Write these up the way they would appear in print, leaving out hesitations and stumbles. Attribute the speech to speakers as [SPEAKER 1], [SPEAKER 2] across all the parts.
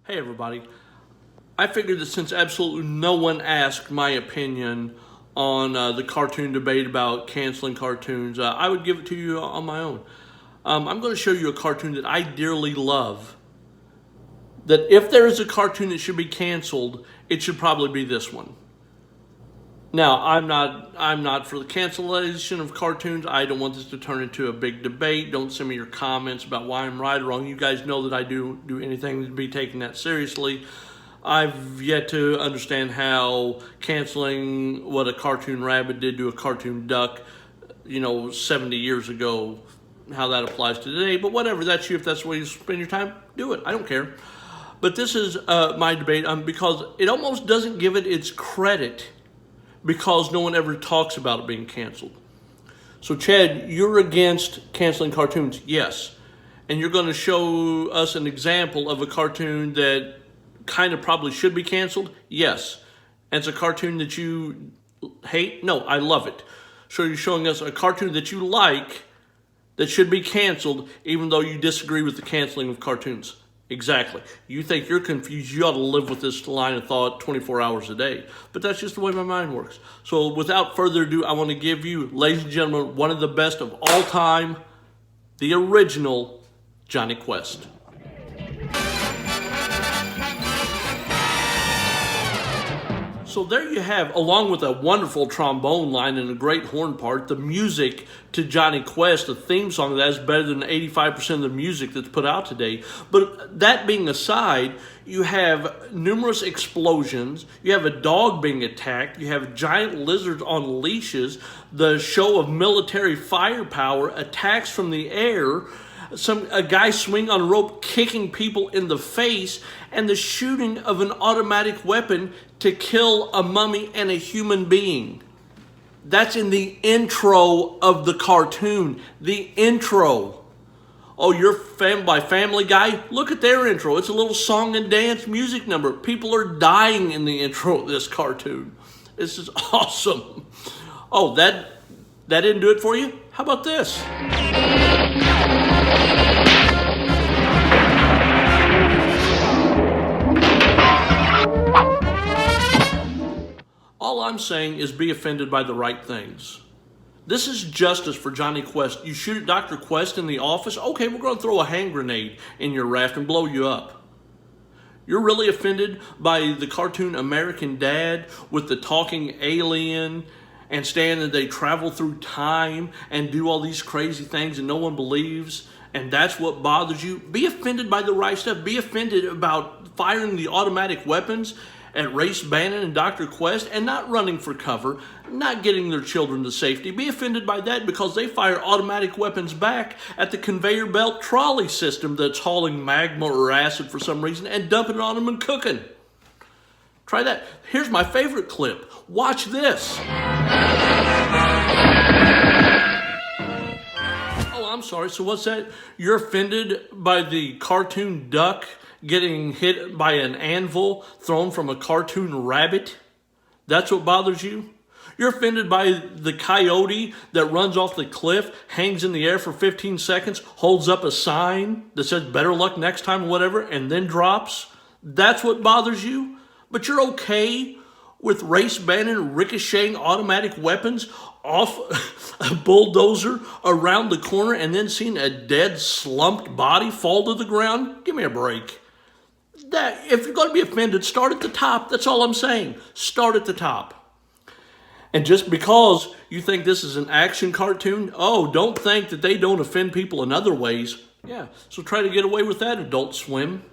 [SPEAKER 1] Hey everybody, I figured that since absolutely no one asked my opinion on the cartoon debate about canceling cartoons, I would give it to you on my own. I'm going to show you a cartoon that I dearly love. That if there is a cartoon that should be canceled, it should probably be this one. Now, I'm not for the cancellation of cartoons. I don't want this to turn into a big debate. Don't send me your comments about why I'm right or wrong. You guys know that I do anything to be taken that seriously. I've yet to understand how canceling what a cartoon rabbit did to a cartoon duck, 70 years ago, how that applies to today. But whatever, that's you. If that's the way you spend your time, do it. I don't care. But this is my debate because it almost doesn't give it its credit because no one ever talks about it being canceled. So Chad, you're against canceling cartoons, yes. And you're going to show us an example of a cartoon that kind of probably should be canceled, yes. And it's a cartoon that you hate? No, I love it. So you're showing us a cartoon that you like that should be canceled even though you disagree with the canceling of cartoons. Exactly. You think you're confused, you ought to live with this line of thought 24 hours a day. But that's just the way my mind works. So without further ado, I want to give you, ladies and gentlemen, one of the best of all time, the original Jonny Quest. So there you have, along with a wonderful trombone line and a great horn part, the music to Jonny Quest, the theme song that is better than 85% of the music that's put out today. But that being aside, you have numerous explosions, you have a dog being attacked, you have giant lizards on leashes, the show of military firepower, attacks from the air, a guy swing on a rope kicking people in the face, and the shooting of an automatic weapon to kill a mummy and a human being. That's in the intro of the cartoon. The intro. Oh, you're by Family Guy? Look at their intro. It's a little song and dance music number. People are dying in the intro of this cartoon. This is awesome. Oh, that didn't do it for you? How about this? All I'm saying is be offended by the right things. This is justice for Jonny Quest. You shoot at Dr. Quest in the office, okay, we're going to throw a hand grenade in your raft and blow you up. You're really offended by the cartoon American Dad with the talking alien and saying that they travel through time and do all these crazy things and no one believes, and that's what bothers you? Be offended by the right stuff. Be offended about firing the automatic weapons at Race Bannon and Dr. Quest and not running for cover, not getting their children to safety. Be offended by that because they fire automatic weapons back at the conveyor belt trolley system that's hauling magma or acid for some reason and dumping it on them and cooking. Try that. Here's my favorite clip. Watch this. Oh, I'm sorry. So what's that? You're offended by the cartoon duck getting hit by an anvil thrown from a cartoon rabbit? That's what bothers you? You're offended by the coyote that runs off the cliff, hangs in the air for 15 seconds, holds up a sign that says better luck next time or whatever, and then drops? That's what bothers you? But you're okay with Race Bannon ricocheting automatic weapons off a bulldozer around the corner and then seeing a dead, slumped body fall to the ground? Give me a break. If you're going to be offended, start at the top. That's all I'm saying. Start at the top. And just because you think this is an action cartoon, don't think that they don't offend people in other ways. Yeah, so try to get away with that, Adult Swim.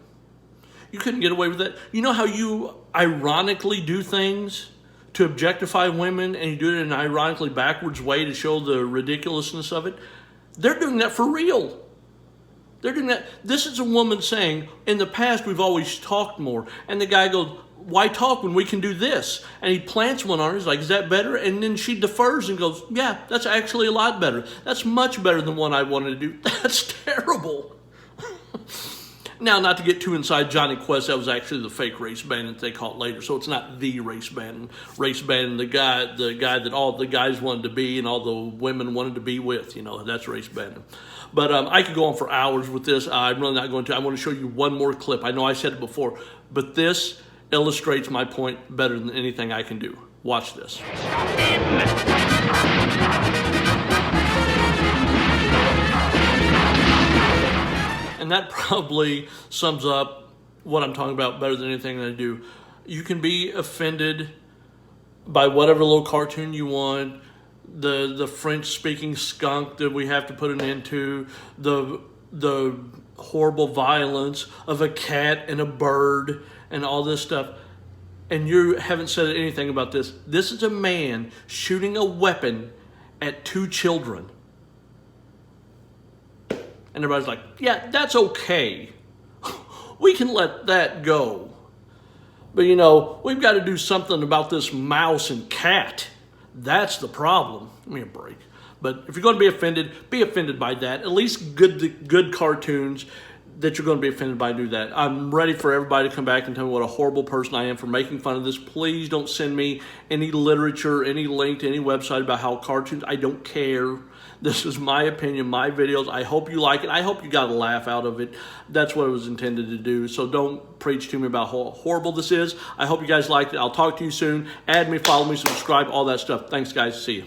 [SPEAKER 1] You couldn't get away with that. You know how you ironically do things to objectify women and you do it in an ironically backwards way to show the ridiculousness of it? They're doing that for real. They're doing that. This is a woman saying, in the past we've always talked more. And the guy goes, why talk when we can do this? And he plants one on her. He's like, is that better? And then she defers and goes, yeah, that's actually a lot better. That's much better than what I wanted to do. That's terrible. Now, not to get too inside Jonny Quest, that was actually the fake Race Bannon that they caught later. So it's not the Race Bannon. Race Bannon, the guy that all the guys wanted to be and all the women wanted to be with. That's Race Bannon. But I could go on for hours with this. I'm really not going to. I want to show you one more clip. I know I said it before, but this illustrates my point better than anything I can do. Watch this. And that probably sums up what I'm talking about better than anything that I do. You can be offended by whatever little cartoon you want, the French-speaking skunk that we have to put an end to, the horrible violence of a cat and a bird and all this stuff. And you haven't said anything about this. This is a man shooting a weapon at 2 children. And everybody's like, yeah, that's okay. We can let that go. But you know, we've got to do something about this mouse and cat. That's the problem. Give me a break. But if you're going to be offended by that. At least good cartoons that you're going to be offended by, do that. I'm ready for everybody to come back and tell me what a horrible person I am for making fun of this. Please don't send me any literature, any link to any website about how cartoons, I don't care. This is my opinion, my videos. I hope you like it. I hope you got a laugh out of it. That's what it was intended to do. So don't preach to me about how horrible this is. I hope you guys liked it. I'll talk to you soon. Add me, follow me, subscribe, all that stuff. Thanks, guys. See you.